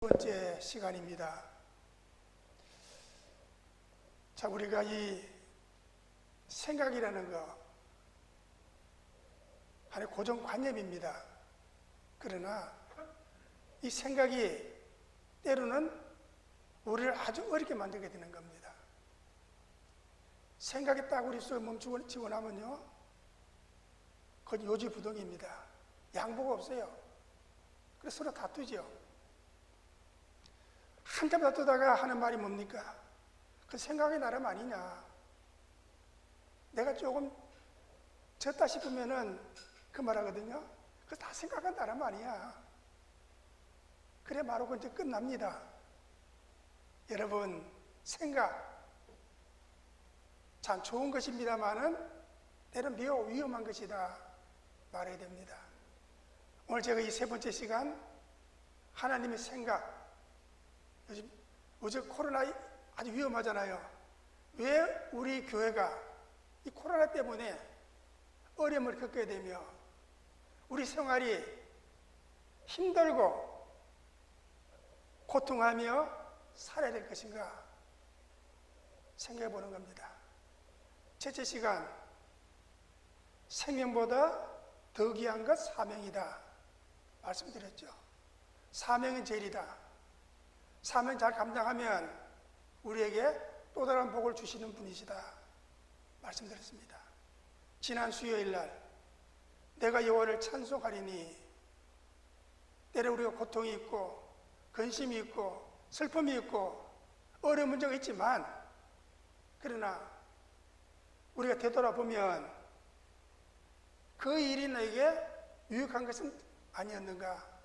번째 시간입니다. 자, 우리가 이 생각이라는 거 하나의 고정관념입니다. 그러나 이 생각이 때로는 우리를 아주 어렵게 만들게 되는 겁니다. 생각이 딱 우리 속에 멈추고 나면요, 그건 요지부동입니다. 양보가 없어요. 그래서 서로 다투죠. 한참 다투다가 하는 말이 뭡니까? 그 생각이 나름 아니냐. 내가 조금 졌다 싶으면은 그 말 하거든요. 그 다 생각한 나름 아니야. 그래 말하고 이제 끝납니다. 여러분, 생각 참 좋은 것입니다만은 때론 매우 위험한 것이다 말해야 됩니다. 오늘 제가 이 세 번째 시간 하나님의 생각, 요즘 코로나 아주 위험하잖아요. 왜 우리 교회가 이 코로나 때문에 어려움을 겪게 되며 우리 생활이 힘들고 고통하며 살아야 될 것인가 생각해 보는 겁니다. 첫째 시간, 생명보다 더 귀한 것 사명이다 말씀드렸죠. 사명은 제일이다. 사명 잘 감당하면 우리에게 또 다른 복을 주시는 분이시다 말씀드렸습니다. 지난 수요일 날 내가 여호와를 찬송하리니, 때로 우리가 고통이 있고 근심이 있고 슬픔이 있고 어려운 문제가 있지만, 그러나 우리가 되돌아보면 그 일이 나에게 유익한 것은 아니었는가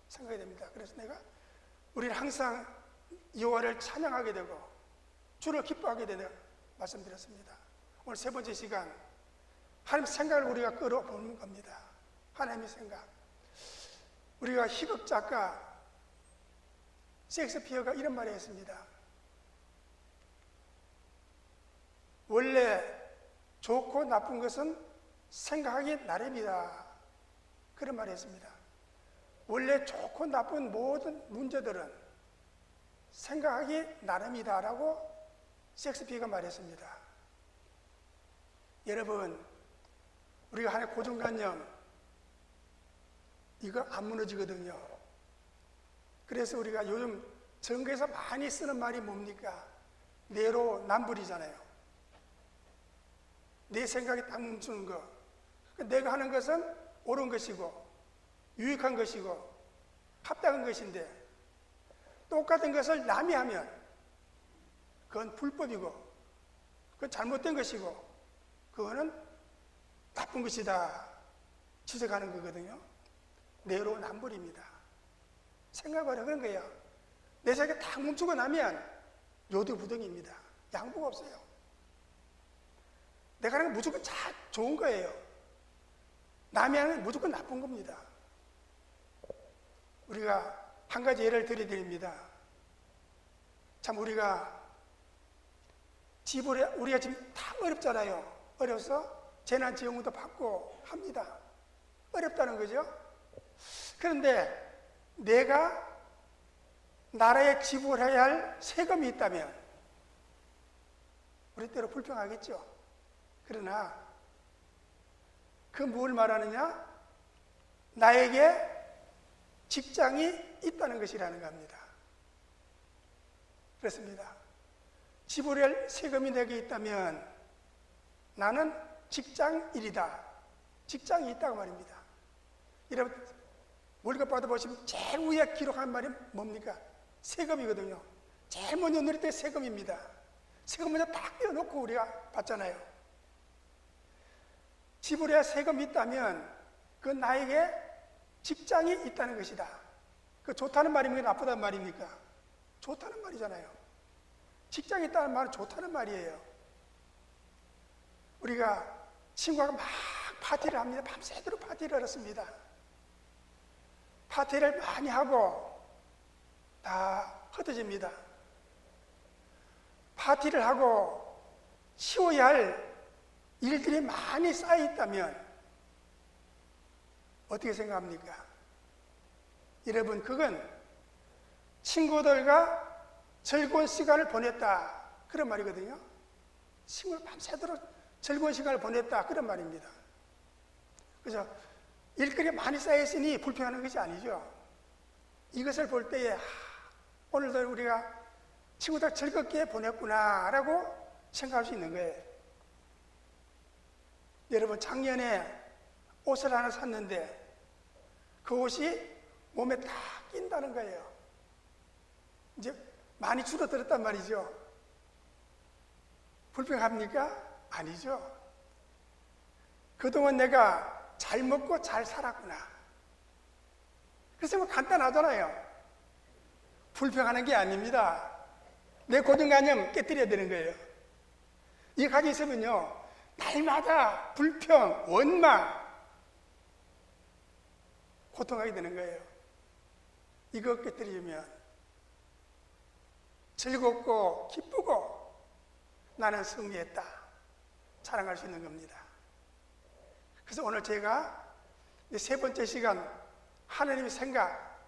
생각이 됩니다. 그래서 우리는 항상 여호와를 찬양하게 되고 주를 기뻐하게 되는 말씀드렸습니다. 오늘 세 번째 시간, 하나님 생각을 우리가 끌어보는 겁니다. 하나님의 생각. 우리가 희극 작가 셰익스피어가 이런 말을 했습니다. 원래 좋고 나쁜 것은 생각하기 나름이다. 그런 말을 했습니다. 원래 좋고 나쁜 모든 문제들은 생각하기 나름이다라고 셰익스피어가 말했습니다. 여러분, 우리가 하나의 고정관념, 이거 안 무너지거든요. 그래서 우리가 요즘 정부에서 많이 쓰는 말이 뭡니까? 내로남불이잖아요. 내 생각이 딱 멈추는 거. 내가 하는 것은 옳은 것이고 유익한 것이고 합당한 것인데, 똑같은 것을 남이 하면 그건 불법이고 그건 잘못된 것이고 그거는 나쁜 것이다 지적하는 거거든요. 내로남불입니다. 생각을 그런 거예요. 내 생각이 딱 멈추고 나면 요도부동입니다. 양보가 없어요. 내가 하는 건 무조건 좋은 거예요. 남이 하는 건 무조건 나쁜 겁니다. 우리가 한 가지 예를 드립니다. 참 우리가 우리가 지금 다 어렵잖아요. 어려서 재난지원금도 받고 합니다. 어렵다는 거죠. 그런데 내가 나라에 지불해야 할 세금이 있다면 우리 때로 불평하겠죠. 그러나 그 뭘 말하느냐? 나에게 직장이 있다는 것이라는 겁니다. 그렇습니다. 지불할 세금이 내게 있다면 나는 직장인이다. 직장이 있다고 말입니다. 여러분, 월급 받아보시면 제일 위에 기록한 말이 뭡니까? 세금이거든요. 제일 먼저 누릴 때 세금입니다. 세금 먼저 딱 떼어놓고 우리가 받잖아요. 지불해야 세금이 있다면 그건 나에게 직장이 있다는 것이다. 그 좋다는 말입니까? 나쁘다는 말입니까? 좋다는 말이잖아요. 직장이 있다는 말은 좋다는 말이에요. 우리가 친구가 막 파티를 합니다. 밤새도록 파티를 했습니다. 파티를 많이 하고 다 흩어집니다. 파티를 하고 치워야 할 일들이 많이 쌓여 있다면 어떻게 생각합니까? 여러분, 그건 친구들과 즐거운 시간을 보냈다. 그런 말이거든요. 친구를 밤새도록 즐거운 시간을 보냈다. 그런 말입니다. 그래서 일거리가 많이 쌓였으니 불평하는 것이 아니죠. 이것을 볼 때에 오늘도 우리가 친구들 즐겁게 보냈구나 라고 생각할 수 있는 거예요. 여러분, 작년에 옷을 하나 샀는데 그 옷이 몸에 다 낀다는 거예요. 이제 많이 줄어들었단 말이죠. 불평합니까? 아니죠. 그동안 내가 잘 먹고 잘 살았구나. 그래서 뭐 간단하잖아요. 불평하는 게 아닙니다. 내 고정관념 깨뜨려야 되는 거예요. 이거 가지고 있으면요, 날마다 불평, 원망, 고통하게 되는 거예요. 이거 깨뜨리면 즐겁고 기쁘고 나는 승리했다 자랑할 수 있는 겁니다. 그래서 오늘 제가 세 번째 시간, 하나님의 생각,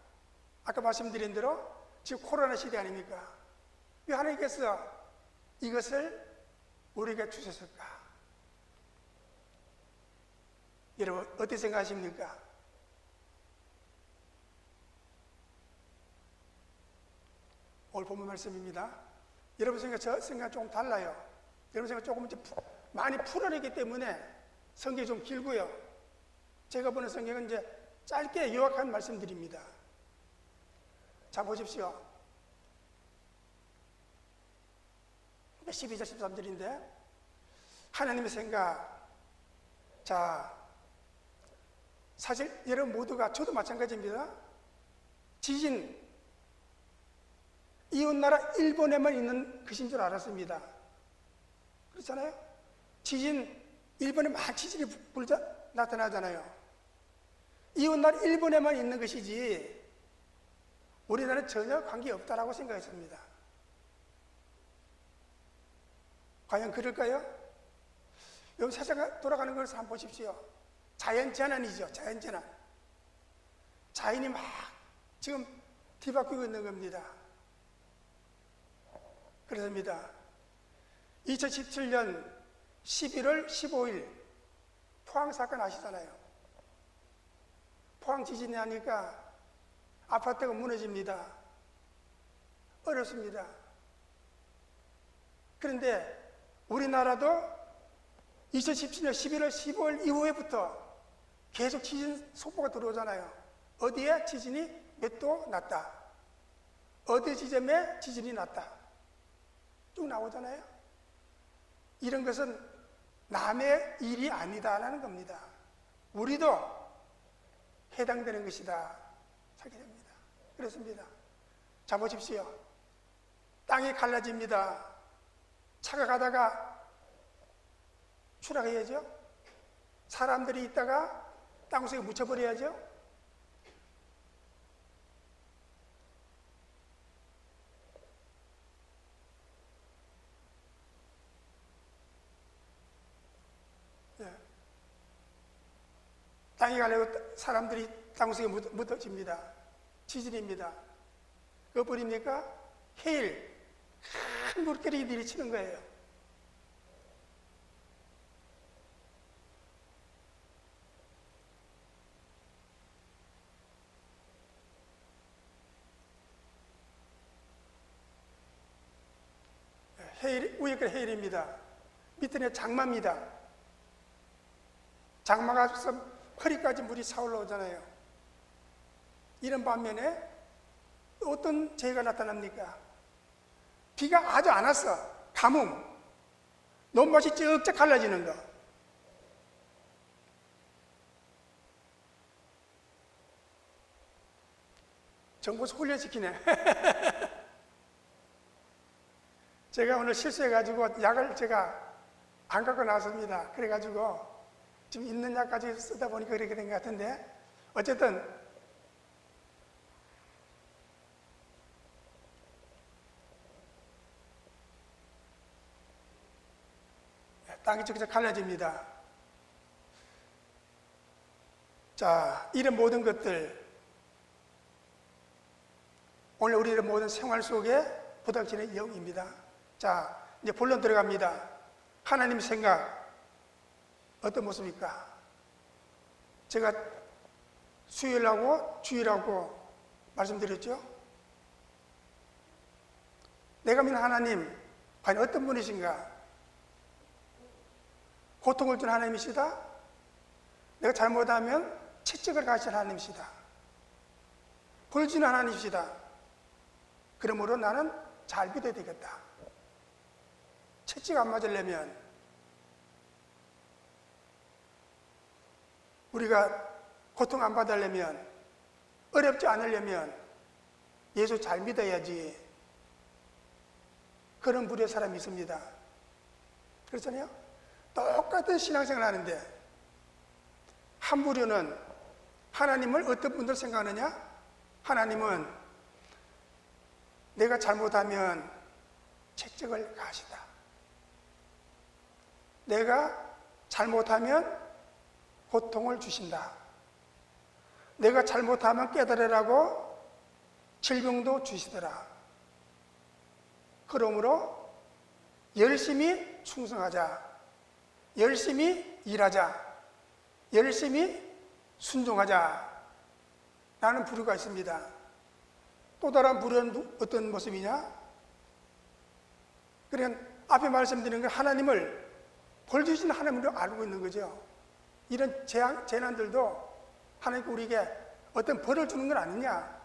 아까 말씀드린 대로 지금 코로나 시대 아닙니까? 왜 하나님께서 이것을 우리에게 주셨을까? 여러분, 어떻게 생각하십니까? 오늘 본문 말씀입니다. 여러분 생각, 저 생각 조금 달라요. 여러분 생각 조금 많이 풀어내기 때문에 성경이 좀 길고요. 제가 보는 성경은 이제 짧게 요약한 말씀드립니다. 자, 보십시오. 12절 13절인데 하나님의 생각. 자, 사실 여러분 모두가, 저도 마찬가지입니다. 지진, 이웃나라 일본에만 있는 것인 줄 알았습니다. 그렇잖아요? 지진, 일본에 많은 지진이 나타나잖아요. 이웃나라 일본에만 있는 것이지 우리나라는 전혀 관계없다라고 생각했습니다. 과연 그럴까요? 여러분, 세상 돌아가는 것을 한번 보십시오. 자연재난이죠. 자연재난. 자연이 막 지금 뒤바뀌고 있는 겁니다. 그렇습니다. 2017년 11월 15일 포항 사건 아시잖아요. 포항 지진이 나니까 아파트가 무너집니다. 어렵습니다. 그런데 우리나라도 2017년 11월 15일 이후에부터 계속 지진 속보가 들어오잖아요. 어디에 지진이 몇 도 났다. 어디 지점에 지진이 났다. 쭉 나오잖아요. 이런 것은 남의 일이 아니다라는 겁니다. 우리도 해당되는 것이다. 하게 됩니다. 그렇습니다. 자, 보십시오. 땅이 갈라집니다. 차가 가다가 추락해야죠. 사람들이 있다가 땅속에 묻혀버려야죠. 땅이 갈라지고 사람들이 땅속에 묻어집니다. 지진입니다. 그거 보입니까? 해일, 큰 물결이 내리치는 거예요. 해일, 위에가 해일입니다. 밑에는 장마입니다. 장마가 허리까지 물이 차올라오잖아요. 이런 반면에 어떤 재해가 나타납니까? 비가 아주 안 왔어. 가뭄. 논밭이 쩍쩍 갈라지는 거. 정보에서 훈련시키네. 제가 오늘 실수해가지고 약을 제가 안 갖고 나왔습니다. 그래가지고 지금 있는 약까지 쓰다 보니까 그렇게 된 것 같은데, 어쨌든 땅이 쩍쩍 갈라집니다. 자, 이런 모든 것들, 오늘 우리의 모든 생활 속에 부닥치는 영입니다. 자, 이제 본론 들어갑니다. 하나님 생각 어떤 모습입니까? 제가 수요일하고 주일하고 말씀드렸죠? 내가 믿는 하나님 과연 어떤 분이신가? 고통을 주는 하나님이시다? 내가 잘못하면 채찍을 가시는 하나님이시다. 벌 주는 하나님이시다. 그러므로 나는 잘 믿어야 되겠다. 채찍 안 맞으려면 우리가 고통 안 받으려면 어렵지 않으려면 예수 잘 믿어야지. 그런 부류의 사람이 있습니다. 그렇잖아요? 똑같은 신앙생활 하는데 한 부류는 하나님을 어떤 분들 생각하느냐? 하나님은 내가 잘못하면 채찍을 가시다. 내가 잘못하면 고통을 주신다. 내가 잘못하면 깨달으라고 질병도 주시더라. 그러므로 열심히 충성하자. 열심히 일하자. 열심히 순종하자. 라는 부류가 있습니다. 또 다른 부류는 어떤 모습이냐? 그러니까 앞에 말씀드린 건 하나님을 벌 주신 하나님으로 알고 있는 거죠. 이런 재난들도 하나님께 우리에게 어떤 벌을 주는 건 아니냐?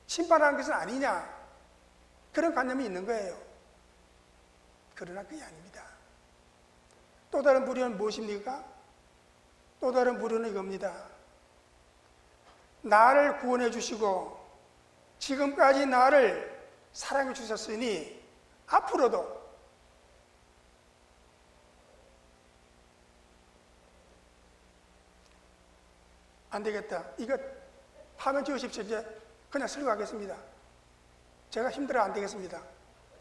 심판하는 것은 아니냐? 그런 관념이 있는 거예요. 그러나 그게 아닙니다. 또 다른 부류는 무엇입니까? 또 다른 부류는 이겁니다. 나를 구원해 주시고 지금까지 나를 사랑해 주셨으니 앞으로도 안 되겠다. 이거 화면 지우십시오. 이제 그냥 설교하겠습니다. 제가 힘들어 안 되겠습니다.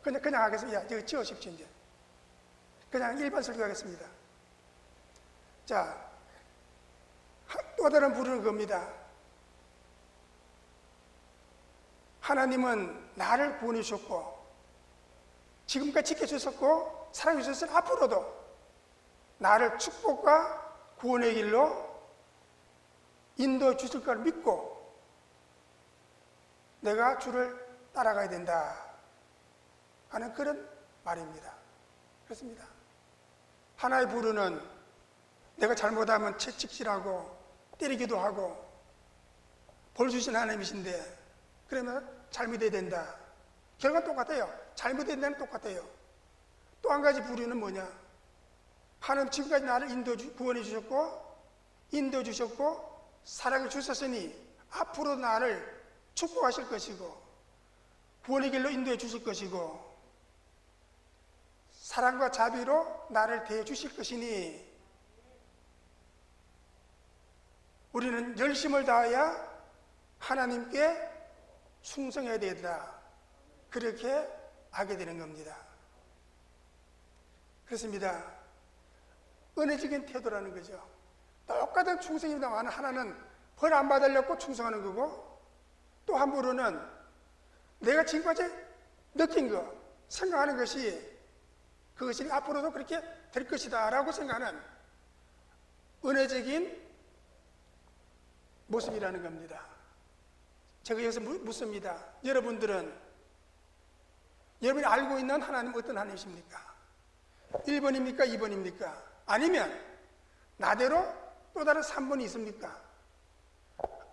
그냥 하겠습니다. 이거 지우십시오. 이제 그냥 일반 설교하겠습니다. 자, 또 다른 부르는 겁니다. 하나님은 나를 구원해 주셨고 지금까지 지켜주셨고 사랑해 주셨으니 앞으로도 나를 축복과 구원의 길로 인도해 주실 걸 믿고 내가 주를 따라가야 된다 하는 그런 말입니다. 그렇습니다. 하나의 부르는 내가 잘못하면 채찍질하고 때리기도 하고 벌 주신 하나님이신데 그러면 잘못해야 된다. 결과는 똑같아요. 잘못해야 된다는 똑같아요. 또 한 가지 부류는 뭐냐? 하나님 지금까지 나를 구원해 주셨고 인도해 주셨고 사랑해 주셨으니 앞으로 나를 축복하실 것이고 구원의 길로 인도해 주실 것이고 사랑과 자비로 나를 대해 주실 것이니 우리는 열심을 다하여 하나님께 충성해야 된다. 그렇게 하게 되는 겁니다. 그렇습니다. 은혜적인 태도라는 거죠. 똑같은 충성입니다만 하나는 벌 안 받으려고 충성하는 거고 또 한 부류는 내가 지금까지 느낀 거, 생각하는 것이 그것이 앞으로도 그렇게 될 것이다 라고 생각하는 은혜적인 모습이라는 겁니다. 제가 여기서 묻습니다. 여러분들은 여러분이 알고 있는 하나님 어떤 하나님이십니까? 1번입니까? 2번입니까? 아니면 나대로 또 다른 3번이 있습니까?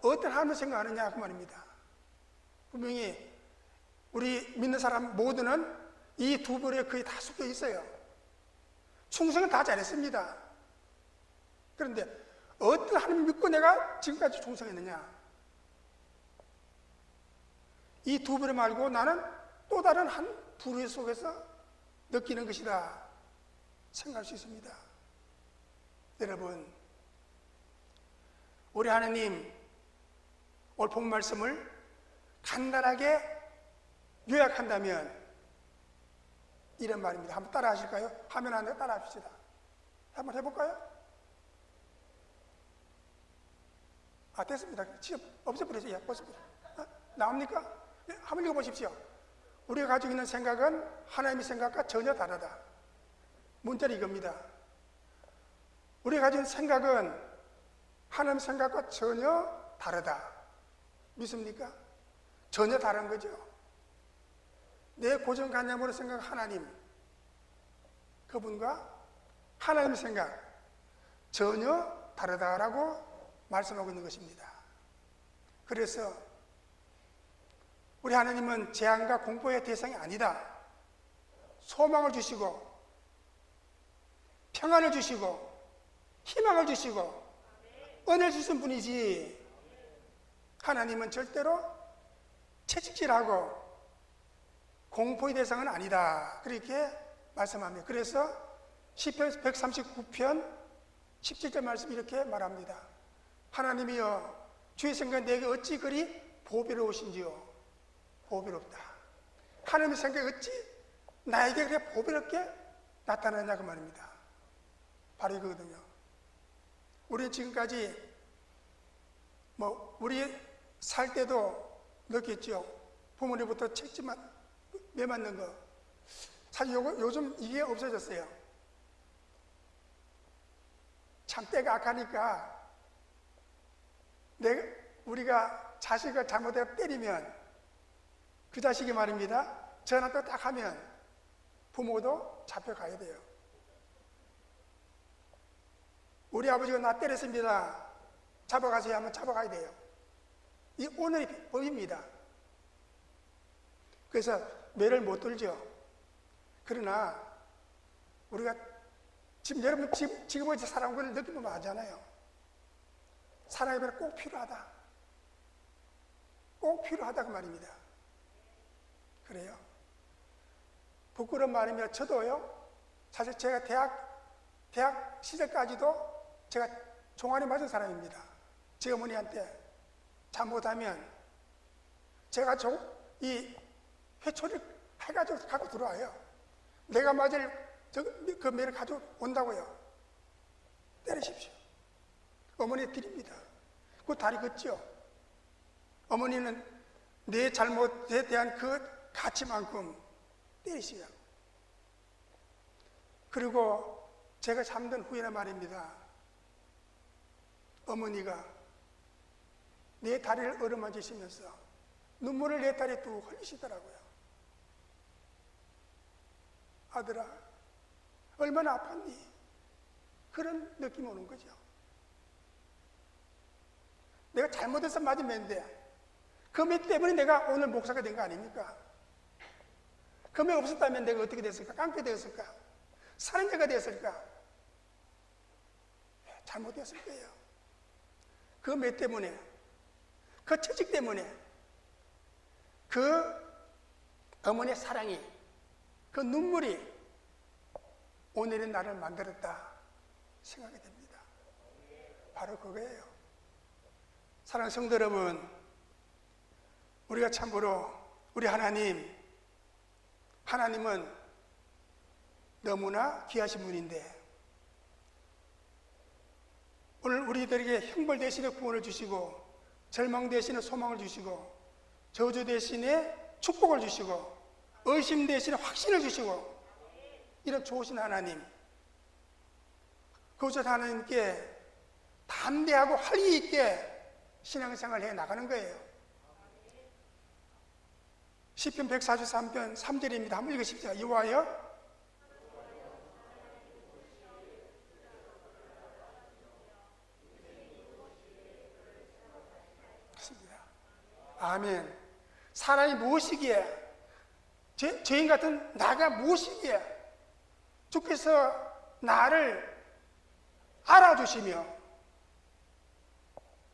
어떤 하나님을 생각하느냐 그 말입니다. 분명히 우리 믿는 사람 모두는 이 두 벌에 거의 다 섞여 있어요. 충성은 다 잘했습니다. 그런데 어떤 하나님을 믿고 내가 지금까지 충성했느냐? 이 두 벌에 말고 나는 또 다른 한 부류 속에서 느끼는 것이다 생각할 수 있습니다. 여러분, 우리 하나님 오늘 본 말씀을 간단하게 요약한다면 이런 말입니다. 한번 따라 하실까요? 화면 안에 따라 합시다. 한번 해볼까요? 됐습니다. 지금 없애버리세요. 벗어버려. 나옵니까? 한번 읽어보십시오. 우리가 가지고 있는 생각은 하나님의 생각과 전혀 다르다. 문자는 이겁니다. 우리가 가진 생각은 하나님의 생각과 전혀 다르다. 믿습니까? 전혀 다른 거죠. 내 고정관념으로 생각한 하나님, 그분과 하나님의 생각 전혀 다르다라고 말씀하고 있는 것입니다. 그래서 우리 하나님은 재앙과 공포의 대상이 아니다. 소망을 주시고 평안을 주시고 희망을 주시고 은혜를 주신 분이지, 하나님은 절대로 채찍질하고 공포의 대상은 아니다. 그렇게 말씀합니다. 그래서 시편 139편 17절 말씀 이렇게 말합니다. 하나님이여 주의 생각 내게 어찌 그리 보배로우신지요. 보배롭다. 하나님의 생각이 어찌 나에게 그렇게 보배롭게 나타나냐고 말입니다. 바로 이거거든요. 우리는 지금까지 우리 살 때도 느꼈죠. 부모님부터 책지만 매맞는 거. 사실 요즘 이게 없어졌어요. 참 때가 악하니까 우리가 자식을 잘못해서 때리면 그 자식이 말입니다. 전화 또 딱 하면 부모도 잡혀가야 돼요. 우리 아버지가 나 때렸습니다. 잡아가세요 하면 잡아가야 돼요. 이 오늘의 법입니다. 그래서 매를 못 들죠. 그러나 우리가 지금 여러분 지금 사랑하는 걸 느끼면 아잖아요. 사랑이 꼭 필요하다. 꼭 필요하다고 말입니다. 그래요. 부끄러운 말이며 저도요. 사실 제가 대학 시절까지도 제가 종아리 맞은 사람입니다. 제 어머니한테 잘못하면 제가 이 회초리를 해가지고 갖고 들어와요. 내가 맞을 그 매를 가지고 온다고요. 때리십시오. 어머니 드립니다. 그 다리 걷죠. 어머니는 내 잘못에 대한 그 가치만큼 때리시요. 그리고 제가 잠든 후에는 말입니다. 어머니가 내 다리를 어루만지시면서 눈물을 내 다리에 뚝 흘리시더라고요. 아들아, 얼마나 아팠니? 그런 느낌이 오는 거죠. 내가 잘못해서 맞은 매인데 그 매 때문에 내가 오늘 목사가 된 거 아닙니까? 그 매 없었다면 내가 어떻게 됐을까? 깡패 되었을까? 살인자가 되었을까? 잘못되었을 거예요. 그 매 때문에, 그 채찍 때문에, 그 어머니의 사랑이, 그 눈물이 오늘의 나를 만들었다 생각이 됩니다. 바로 그거예요. 사랑하는 성도 여러분, 우리가 참고로 우리 하나님은 너무나 귀하신 분인데 오늘 우리들에게 형벌 대신에 구원을 주시고 절망 대신에 소망을 주시고 저주 대신에 축복을 주시고 의심 대신에 확신을 주시고 이런 좋으신 하나님, 그곳에 하나님께 담대하고 활기 있게 신앙생활을 해 나가는 거예요. 시편 143편 3절입니다. 한번 읽으십시오. 여호와여 아멘. 사람이 무엇이기에, 죄인 같은 나가 무엇이기에 주께서 나를 알아주시며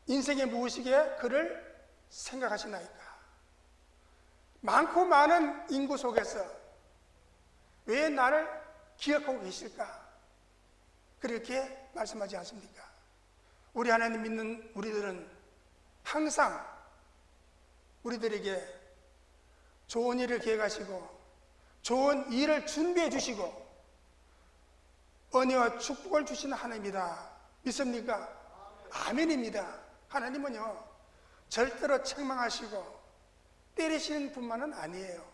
인생의 무엇이기에 그를 생각하시나이까. 많고 많은 인구 속에서 왜 나를 기억하고 계실까? 그렇게 말씀하지 않습니까? 우리 하나님 믿는 우리들은 항상 우리들에게 좋은 일을 계획하시고 좋은 일을 준비해 주시고 은혜와 축복을 주시는 하나님이다. 믿습니까? 아멘입니다. 하나님은요 절대로 책망하시고 때리시는 분만은 아니에요.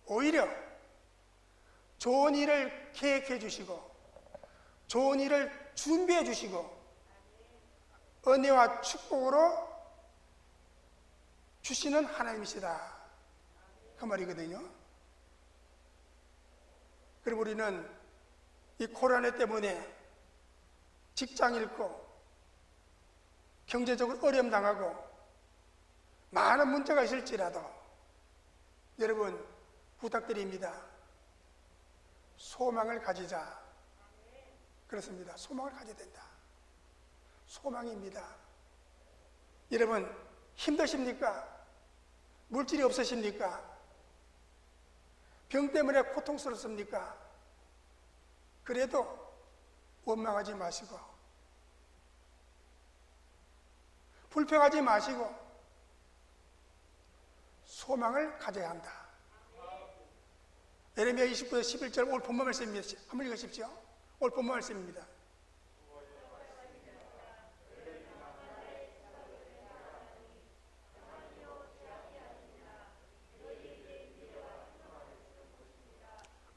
오히려 좋은 일을 계획해 주시고 좋은 일을 준비해 주시고 은혜와 축복으로 주시는 하나님이시다, 그 말이거든요. 그리고 우리는 이 코로나 때문에 직장 잃고 경제적으로 어려움 당하고 많은 문제가 있을지라도 여러분 부탁드립니다. 소망을 가지자. 그렇습니다. 소망을 가져야 된다. 소망입니다. 여러분 힘드십니까? 물질이 없으십니까? 병 때문에 고통스럽습니까? 그래도 원망하지 마시고 불평하지 마시고 소망을 가져야 한다. 예레미야 29장 11절 오늘 본문 말씀입니다. 한번 읽으십시오. 오늘 본문 말씀입니다.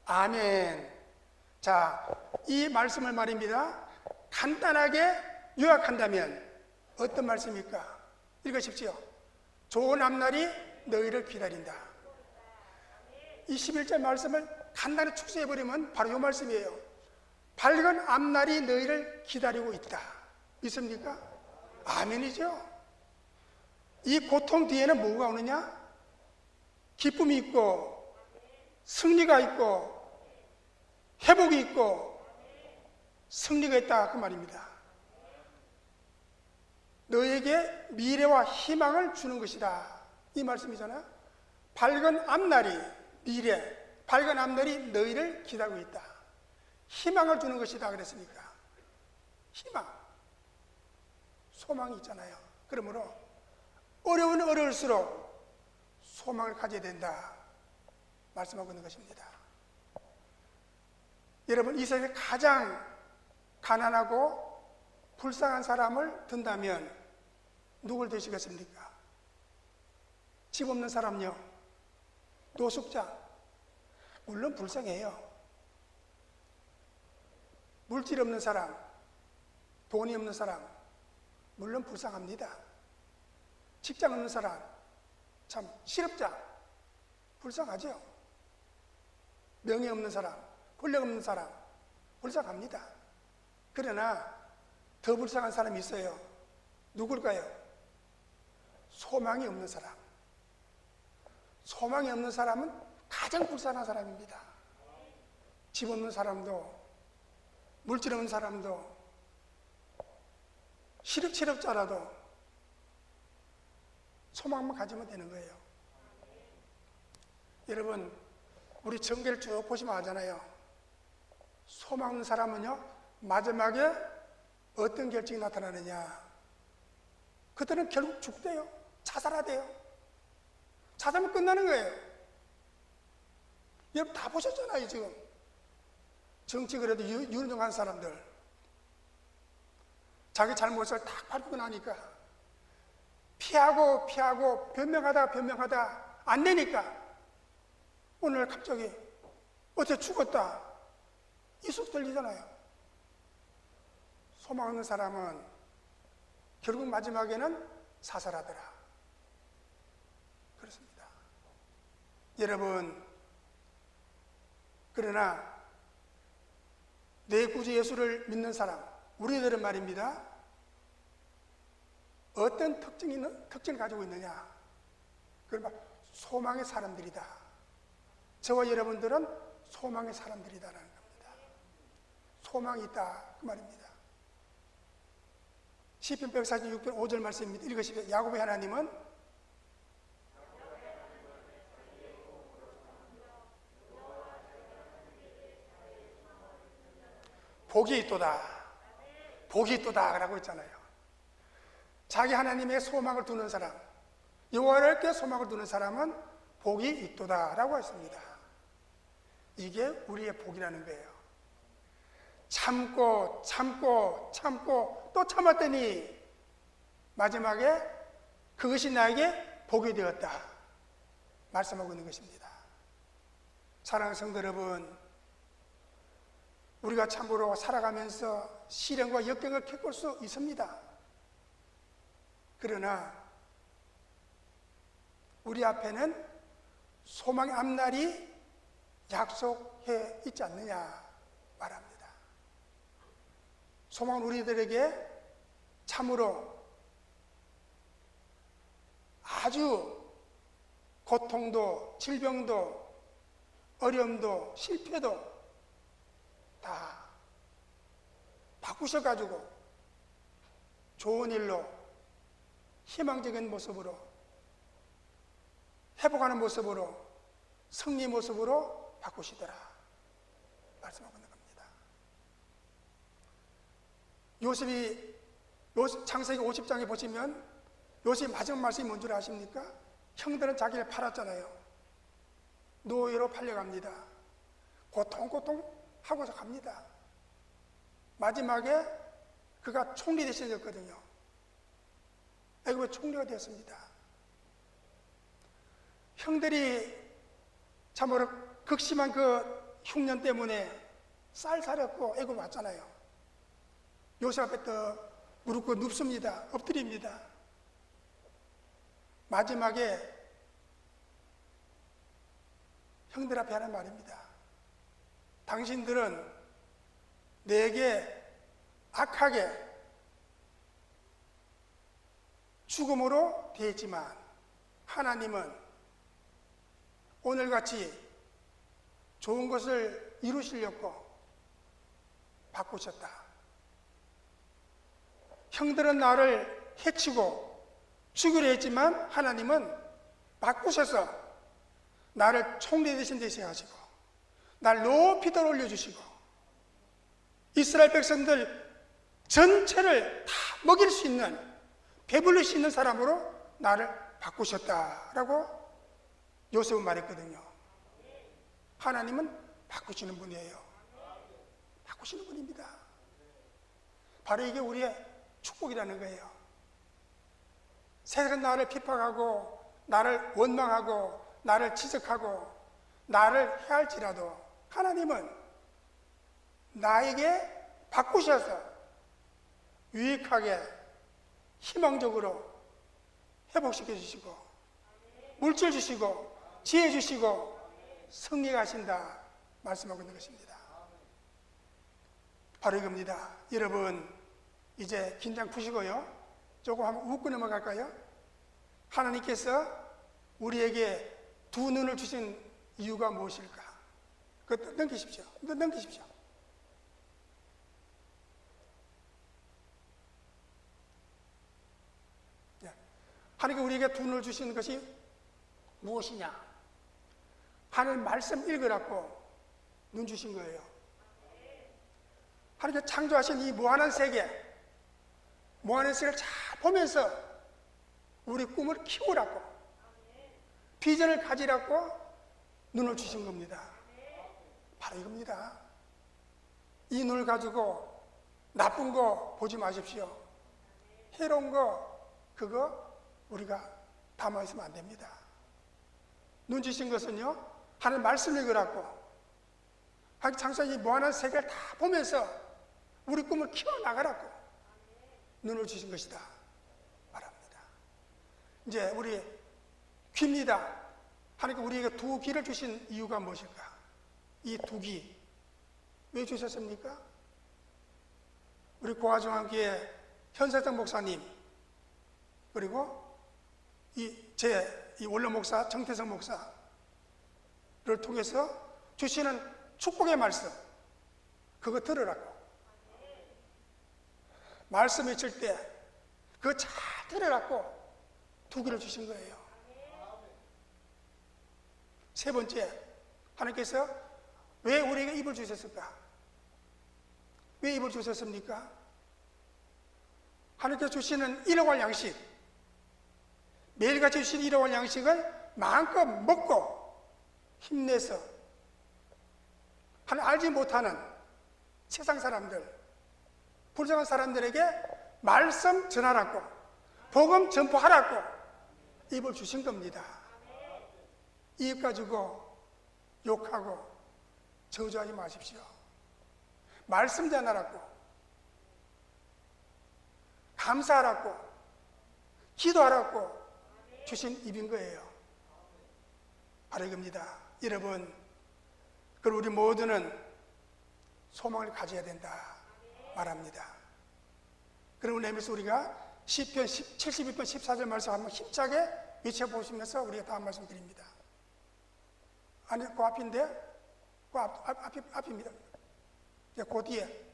아멘. 자, 이 말씀을 말입니다. 간단하게 요약한다면 어떤 말씀입니까? 읽으십시오. 좋은 앞날이 너희를 기다린다. 이 11절 말씀을 간단히 축소해버리면 바로 이 말씀이에요. 밝은 앞날이 너희를 기다리고 있다. 믿습니까? 아멘이죠. 이 고통 뒤에는 뭐가 오느냐? 기쁨이 있고 승리가 있고 회복이 있고 승리가 있다, 그 말입니다. 너에게 미래와 희망을 주는 것이다, 이 말씀이잖아요. 밝은 앞날이, 미래, 밝은 앞날이 너희를 기다리고 있다. 희망을 주는 것이다 그랬으니까 희망, 소망이 있잖아요. 그러므로 어려운 어려울수록 소망을 가져야 된다 말씀하고 있는 것입니다. 여러분 이 세상에 가장 가난하고 불쌍한 사람을 든다면 누굴 드시겠습니까? 집 없는 사람요, 노숙자, 물론 불쌍해요. 물질 없는 사람, 돈이 없는 사람, 물론 불쌍합니다. 직장 없는 사람, 참 실업자, 불쌍하죠. 명예 없는 사람, 권력 없는 사람, 불쌍합니다. 그러나 더 불쌍한 사람이 있어요. 누굴까요? 소망이 없는 사람. 소망이 없는 사람은 가장 불쌍한 사람입니다. 집 없는 사람도, 물질 없는 사람도, 실업자라도 소망만 가지면 되는 거예요. 여러분 우리 전개를 쭉 보시면 알잖아요. 소망 없는 사람은요 마지막에 어떤 결정이 나타나느냐? 그들은 결국 죽대요. 자살하대요. 자살하면 끝나는 거예요. 여러분 다 보셨잖아요. 지금 정치 그래도 유능한 사람들 자기 잘못을 딱 밟고 나니까 피하고 변명하다 안 되니까 오늘 갑자기 어떻게 죽었다 이 속 들리잖아요. 소망 없는 사람은 결국 마지막에는 사살하더라. 그렇습니다. 여러분 그러나 내 구주 예수를 믿는 사람, 우리들은 말입니다. 어떤 특징을 가지고 있느냐? 그러면 소망의 사람들이다. 저와 여러분들은 소망의 사람들이다라는 겁니다. 소망이 있다, 그 말입니다. 시편 146편 5절 말씀입니다. 읽으시면 야곱의 하나님은 복이 있도다. 복이 있도다 라고 했잖아요. 자기 하나님의 소망을 두는 사람, 여호와께 소망을 두는 사람은 복이 있도다 라고 했습니다. 이게 우리의 복이라는 거예요. 참고 또 참았더니 마지막에 그것이 나에게 복이 되었다. 말씀하고 있는 것입니다. 사랑하는 성도 여러분, 우리가 참으로 살아가면서 시련과 역경을 겪을 수 있습니다. 그러나 우리 앞에는 소망의 앞날이 약속해 있지 않느냐 말합니다. 소망은 우리들에게 참으로 아주 고통도, 질병도, 어려움도, 실패도 다 바꾸셔가지고 좋은 일로, 희망적인 모습으로, 회복하는 모습으로, 승리 모습으로 바꾸시더라 말씀하고 있는 겁니다. 요셉이 창세기 50장에 보시면 요셉이 마지막 말씀이 뭔 줄 아십니까? 형들은 자기를 팔았잖아요. 노예로 팔려갑니다. 고통 하고서 갑니다. 마지막에 그가 총리 되셨거든요. 애굽의 총리가 되었습니다. 형들이 참으로 극심한 그 흉년 때문에 쌀쌀했고 애굽 왔잖아요. 요셉 앞에 또 무릎 꿇고 눕습니다. 엎드립니다. 마지막에 형들 앞에 하는 말입니다. 당신들은 내게 악하게 죽음으로 되었지만 하나님은 오늘같이 좋은 것을 이루시려고 바꾸셨다. 형들은 나를 해치고 죽이려 했지만 하나님은 바꾸셔서 나를 총리 되신 데서 하시고 날 높이 들어 올려주시고 이스라엘 백성들 전체를 다 먹일 수 있는, 배불릴 수 있는 사람으로 나를 바꾸셨다라고 요셉은 말했거든요. 하나님은 바꾸시는 분이에요. 바꾸시는 분입니다. 바로 이게 우리의 축복이라는 거예요. 세상은 나를 핍박하고 나를 원망하고 나를 지적하고 나를 해할지라도 하나님은 나에게 바꾸셔서 유익하게 희망적으로 회복시켜 주시고 물질 주시고 지혜 주시고 승리가 하신다 말씀하고 있는 것입니다. 바로 이겁니다. 여러분 이제 긴장 푸시고요. 조금 한번 웃고 넘어갈까요? 하나님께서 우리에게 두 눈을 주신 이유가 무엇일까? 그것도 넘기십시오. 넘기십시오. 하나님께 우리에게 두 눈을 주신 것이 무엇이냐? 하나님 말씀 읽으라고 눈 주신 거예요. 하나님께 창조하신 이 무한한 세계, 무한한 세계를 잘 보면서 우리 꿈을 키우라고, 비전을 가지라고 눈을 주신 겁니다. 바로 이겁니다. 이 눈을 가지고 나쁜 거 보지 마십시오. 해로운 거 그거 우리가 담아 있으면 안 됩니다. 눈 주신 것은요, 하나님 말씀 읽으라고, 하나님 창조하신 이 무한한 세계를 다 보면서 우리 꿈을 키워나가라고 눈을 주신 것이다 말합니다. 이제 우리 귀입니다. 하나님께 우리에게 두 귀를 주신 이유가 무엇일까? 이 두 귀 왜 주셨습니까? 우리 고아중앙교회 현세정 목사님 그리고 이 원로 목사 정태성 목사를 통해서 주시는 축복의 말씀 그거 들으라고, 말씀 외칠 때 그거 잘 들으라고 두 귀를 주신 거예요. 세 번째, 하나님께서 왜 우리에게 입을 주셨을까? 왜 입을 주셨습니까? 하나님께서 주시는 일용할 양식, 매일같이 주시는 일용할 양식을 마음껏 먹고 힘내서 하나님 알지 못하는 세상 사람들, 불쌍한 사람들에게 말씀 전하라고, 복음 전포하라고 입을 주신 겁니다. 이웃 가지고 욕하고 저주하지 마십시오. 말씀 전하라고, 감사하라고, 기도하라고 주신 입인 거예요. 바로 이겁니다. 여러분, 그리고 우리 모두는 소망을 가져야 된다 말합니다. 그리고 내면서 우리가 시편 72편 14절 말씀 한번 힘차게 외쳐보시면서 우리가 다음 말씀 드립니다. 아니, 그 앞인데? 그 앞입니다. 이제 그 뒤에.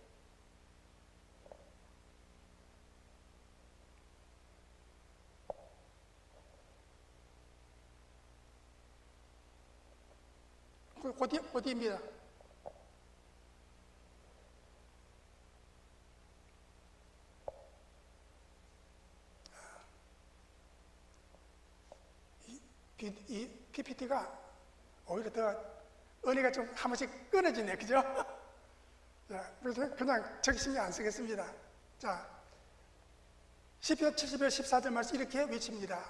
그 뒤입니다. 이 PPT가 오히려 더 은혜가 좀 한 번씩 끊어지네, 그죠? 자, 그래서 그냥 저기 신경 안 쓰겠습니다. 자, 시편 70편 14절 말씀 이렇게 외칩니다.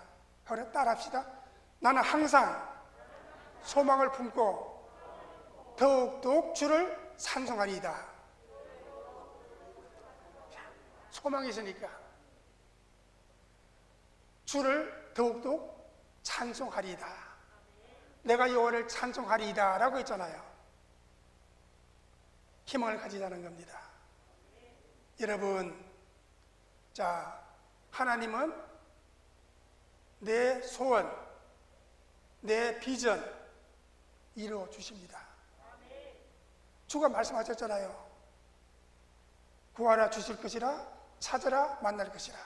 그래, 따라합시다. 나는 항상 소망을 품고 더욱더욱 주를 찬송하리이다. 소망이 있으니까 주를 더욱더욱 찬송하리이다. 내가 여호와를 찬송하리이다 라고 했잖아요. 희망을 가지자는 겁니다. 여러분, 자, 하나님은 내 소원, 내 비전 이루어 주십니다. 주가 말씀하셨잖아요. 구하라 주실 것이라, 찾으라 만날 것이라.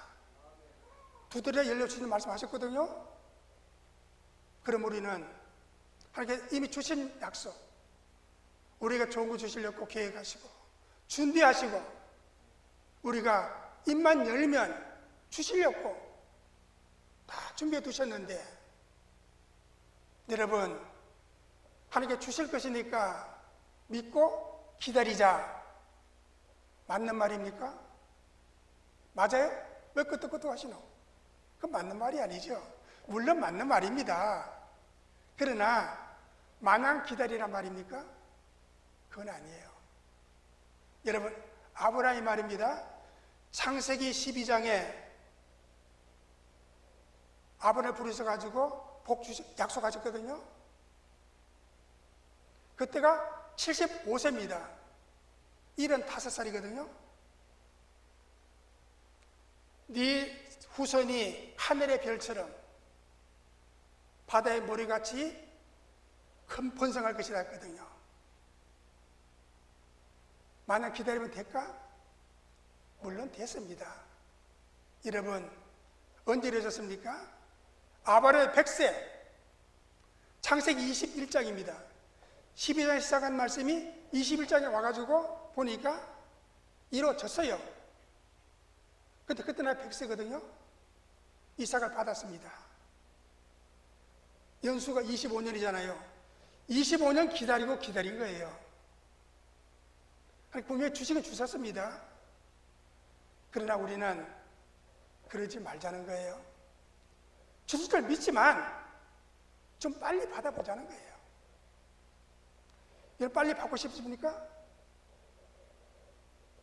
두드려 열려주시는 말씀하셨거든요. 그럼 우리는 하나님께 이미 주신 약속, 우리가 좋은 거 주시려고 계획하시고 준비하시고 우리가 입만 열면 주시려고 다 준비해 두셨는데, 여러분, 하나님께 주실 것이니까 믿고 기다리자. 맞는 말입니까? 맞아요? 왜 끄떡끄떡 하시노? 그건 맞는 말이 아니죠. 물론 맞는 말입니다. 그러나 마냥 기다리란 말입니까? 그건 아니에요. 여러분, 아브라함이 말입니다. 창세기 12장에 아브라함을 부르셔가지고 약속하셨거든요. 그때가 75세입니다. 75살이거든요. 네 후손이 하늘의 별처럼 바다의 모래같이 큰 번성할 것이라 했거든요. 만약 기다리면 될까? 물론 됐습니다. 여러분, 언제 이루어졌습니까? 아브라함의 100세, 창세기 21장입니다. 12장에 시작한 말씀이 21장에 와가지고 보니까 이루어졌어요. 근데 그때 나 100세거든요. 이삭을 받았습니다. 연수가 25년이잖아요. 25년 기다리고 기다린 거예요. 분명히 주식은 주셨습니다. 그러나 우리는 그러지 말자는 거예요. 주실 걸 믿지만 좀 빨리 받아보자는 거예요. 이걸 빨리 받고 싶습니까?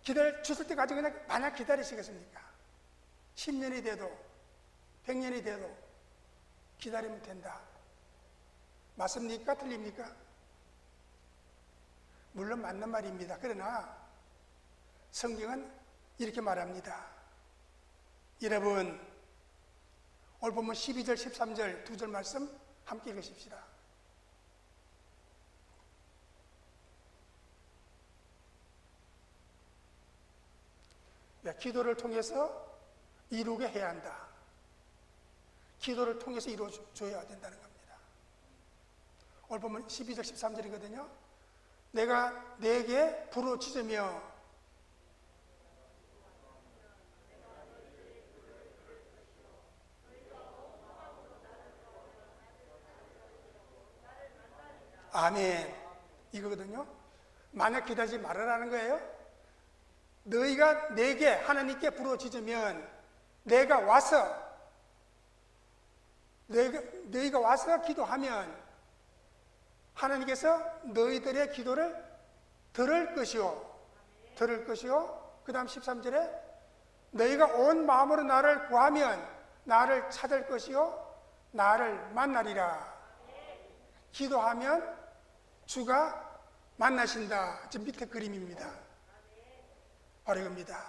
주실 때까지 그냥 마냥 기다리시겠습니까? 10년이 돼도 100년이 돼도 기다리면 된다. 맞습니까? 틀립니까? 물론 맞는 말입니다. 그러나 성경은 이렇게 말합니다. 여러분, 오늘 보면 12절, 13절 두 절 말씀 함께 읽으십시다. 기도를 통해서 이루게 해야 한다. 기도를 통해서 이루어줘야 된다는 겁니다. 오늘 보면 12절, 13절이거든요. 내가 내게 부르짖으며 아멘, 이거거든요. 만약 기다리지 말으라는 거예요. 너희가 내게, 하나님께 부르짖으면 너희가 와서 기도하면 하나님께서 너희들의 기도를 들을 것이요. 그 다음 13절에 너희가 온 마음으로 나를 구하면 나를 찾을 것이요 나를 만나리라. 기도하면 주가 만나신다. 지금 밑에 그림입니다. 바로 이겁니다.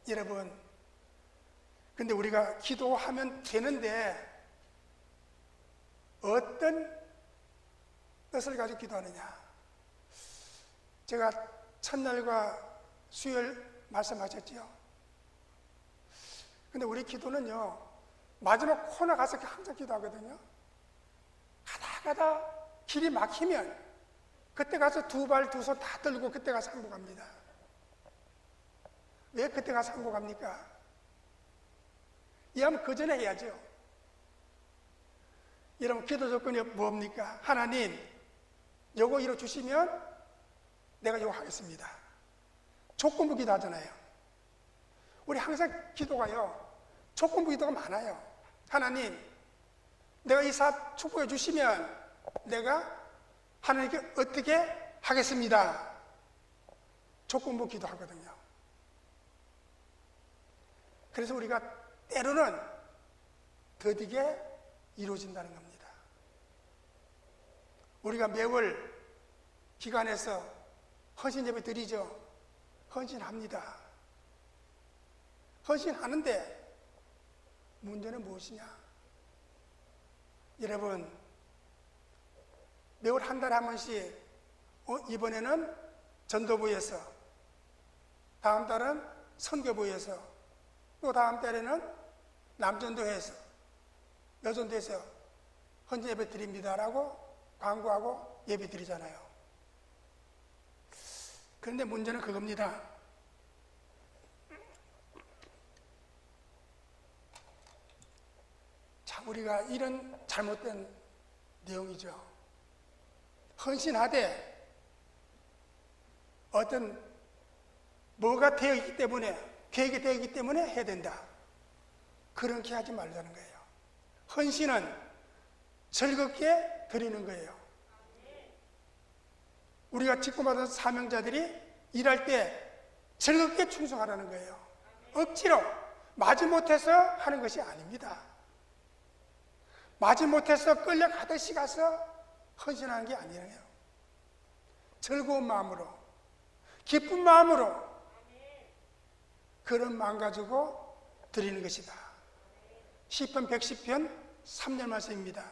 여러분, 근데 우리가 기도하면 되는데 어떤 뜻을 가지고 기도하느냐. 제가 첫날과 수요일 말씀하셨지요. 근데 우리 기도는요, 마지막 코너 가서 항상 기도하거든요. 가다 길이 막히면 그때 가서 두 발 두 손 다 들고 그때 가서 항복합니다. 왜 그때 가서 항복합니까? 이하면 그 전에 해야죠. 여러분, 기도 조건이 뭡니까? 하나님, 요거 이뤄주시면 내가 요거 하겠습니다. 조건부 기도하잖아요. 우리 항상 기도가요, 조건부 기도가 많아요. 하나님, 내가 이 사업 축복해 주시면 내가 하나님께 어떻게 하겠습니다. 조건부 기도하거든요. 그래서 우리가 때로는 더디게 이루어진다는 겁니다. 우리가 매월 기관에서 헌신 예배 드리죠. 헌신합니다. 헌신하는데 문제는 무엇이냐? 여러분, 매월 한 달에 한 번씩 이번에는 전도부에서, 다음 달은 선교부에서, 또 다음 달에는 남전도에서, 여전도에서 헌신 예배 드립니다라고 광고하고 예배 드리잖아요. 그런데 문제는 그겁니다. 자, 우리가 이런 잘못된 내용이죠. 헌신하되 어떤 뭐가 되어 있기 때문에, 계획이 되어 있기 때문에 해야 된다. 그렇게 하지 말자는 거예요. 헌신은 즐겁게 드리는 거예요. 우리가 직분받은 사명자들이 일할 때 즐겁게 충성하라는 거예요. 억지로 마지못해서 하는 것이 아닙니다. 마지못해서 끌려가듯이 가서 헌신하는 게 아니에요. 즐거운 마음으로, 기쁜 마음으로, 그런 마음 가지고 드리는 것이다. 시편 110편 3절 말씀입니다.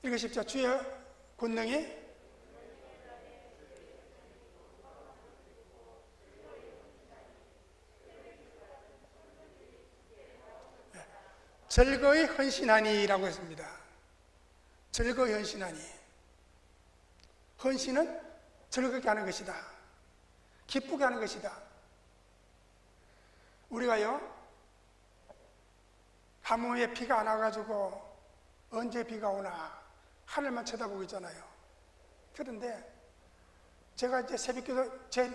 읽으십시오. 주의 권능이 즐거이 헌신하니라고 했습니다. 즐거이 헌신하니. 헌신은 즐겁게 하는 것이다. 기쁘게 하는 것이다. 우리가요, 가뭄에 비가 안 와가지고 언제 비가 오나 하늘만 쳐다보고 있잖아요. 그런데 제가 이제 새벽기도 제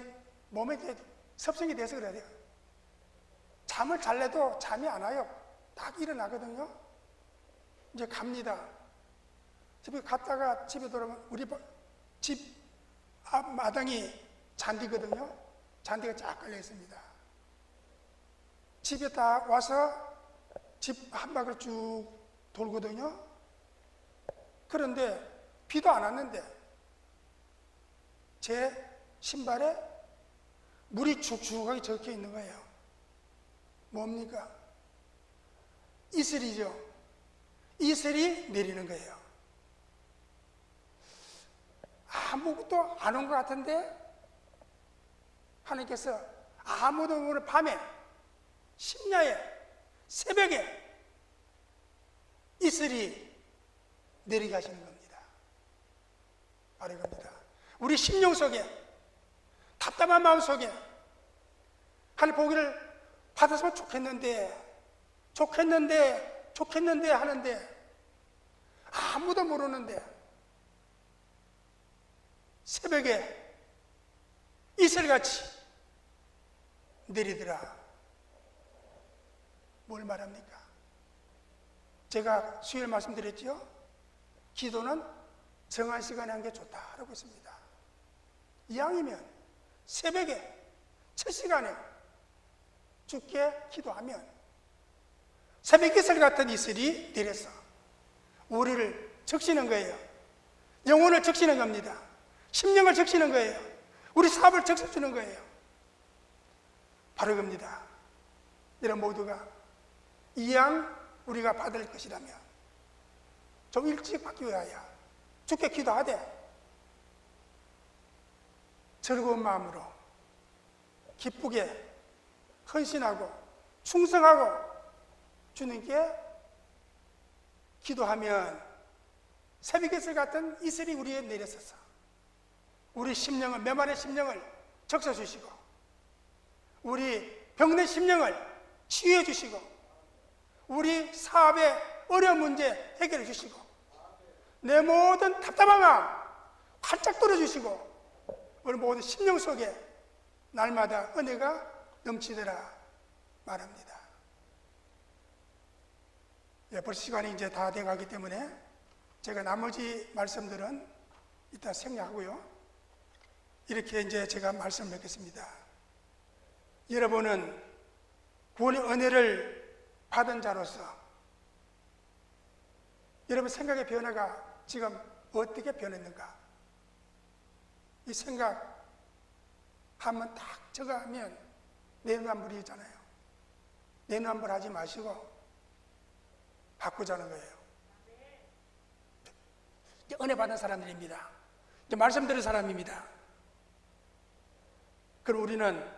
몸에 이제 습성이 돼서 그래야 돼요. 잠을 잘래도 잠이 안 와요. 딱 일어나거든요. 이제 갑니다. 집에 갔다가 집에 돌아오면 우리 집 앞 마당이 잔디거든요. 잔디가 쫙 깔려 있습니다. 집에 다 와서 집 한 바퀴 쭉 돌거든요. 그런데 비도 안 왔는데 제 신발에 물이 축축하게 적혀 있는 거예요. 뭡니까? 이슬이죠. 이슬이 내리는 거예요. 아무것도 안 온 것 같은데 하나님께서 아무도 오늘 밤에 심야에 새벽에 이슬이 내리게 하시는 겁니다. 바로 이겁니다. 우리 심령 속에, 답답한 마음 속에 하나님 보기를 받았으면 좋겠는데 하는데 아무도 모르는데 새벽에 이슬같이 내리더라. 뭘 말합니까? 제가 수요일 말씀드렸죠? 기도는 정한 시간에 한 게 좋다라고 했습니다. 이왕이면 새벽에 첫 시간에 주께 기도하면 새벽 이슬 같은 이슬이 내려서 우리를 적시는 거예요. 영혼을 적시는 겁니다. 심령을 적시는 거예요. 우리 사업을 적셔주는 거예요. 바로 겁니다. 여러분 모두가 이왕 우리가 받을 것이라면 좀 일찍 바뀌어야 주께 기도하되 즐거운 마음으로 기쁘게 헌신하고 충성하고 주님께 기도하면 새벽 이슬 같은 이슬이 우리에 내려서서 우리 심령을, 메마른 심령을 적셔주시고 우리 병든 심령을 치유해 주시고 우리 사업의 어려운 문제 해결해 주시고 내 모든 답답한 마음 활짝 뚫어주시고 우리 모든 심령 속에 날마다 은혜가 넘치더라 말합니다. 예, 벌써 시간이 이제 다 돼가기 때문에 제가 나머지 말씀들은 이따 생략하고요. 이렇게 이제 제가 말씀을 맺겠습니다. 여러분은 구원의 은혜를 받은 자로서 여러분 생각의 변화가 지금 어떻게 변했는가? 이 생각 한번 딱 적어하면 내로남불이잖아요. 내로남불 하지 마시고 바꾸자는 거예요. 이제 은혜 받은 사람들입니다. 이제 말씀 들은 사람입니다. 그럼 우리는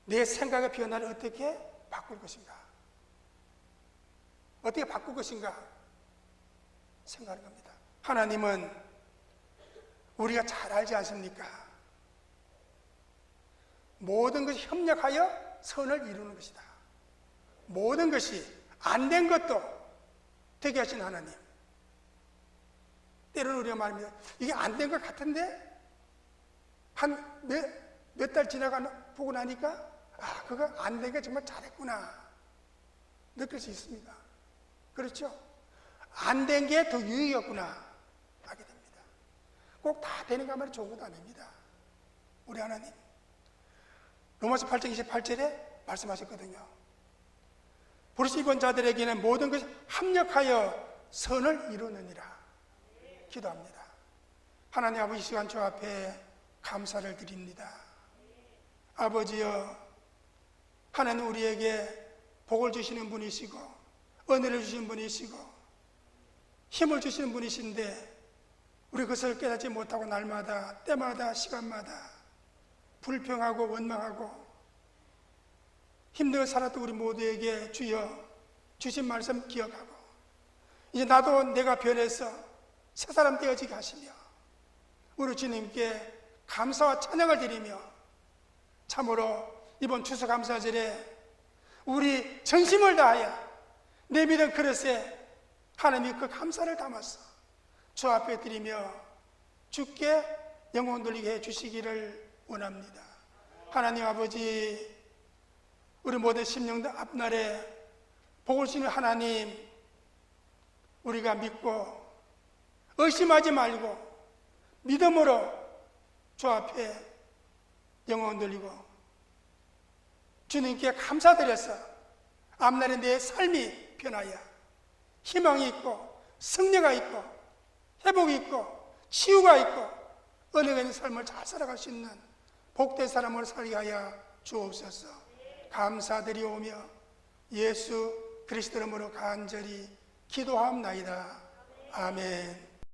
내 생각의 변화를 어떻게 바꿀 것인가? 어떻게 바꿀 것인가? 생각하는 겁니다. 하나님은 우리가 잘 알지 않습니까? 모든 것이 협력하여 선을 이루는 것이다. 모든 것이 안 된 것도 되게 하신 하나님. 때로는 우리가 말합니다. 이게 안 된 것 같은데 한 몇 달 보고 나니까 그거 안 된 게 정말 잘했구나 느낄 수 있습니다. 그렇죠? 안 된 게 더 유익이었구나 하게 됩니다. 꼭 다 되는 것만 좋은 것도 아닙니다. 우리 하나님 로마서 8장 28절에 말씀하셨거든요. 부르심 입은 자들에게는 모든 것이 합력하여 선을 이루느니라 기도합니다. 하나님 아버지 시간 주 앞에 감사를 드립니다. 아버지여, 하나님 우리에게 복을 주시는 분이시고 은혜를 주시는 분이시고 힘을 주시는 분이신데 우리 그것을 깨닫지 못하고 날마다 때마다 시간마다 불평하고 원망하고 힘들게 살았던 우리 모두에게 주여 주신 말씀 기억하고 이제 나도 내가 변해서 새 사람 되어지게 하시며 우리 주님께 감사와 찬양을 드리며 참으로 이번 추수감사절에 우리 전심을 다하여 내 믿음 그릇에 하나님이 그 감사를 담아서 주 앞에 드리며 주께 영광 돌리게 해주시기를 원합니다. 하나님 아버지, 우리 모든 심령들 앞날에 복을 주시는 하나님 우리가 믿고 의심하지 말고 믿음으로 주 앞에 영광 돌리고 주님께 감사드려서 앞날에 내 삶이 변하여 희망이 있고 승리가 있고 회복이 있고 치유가 있고 은혜가 있는 삶을 잘 살아갈 수 있는 복된 사람으로 살게 하여 주옵소서. 감사드리오며 예수 그리스도 이름으로 간절히 기도하옵나이다. 아멘.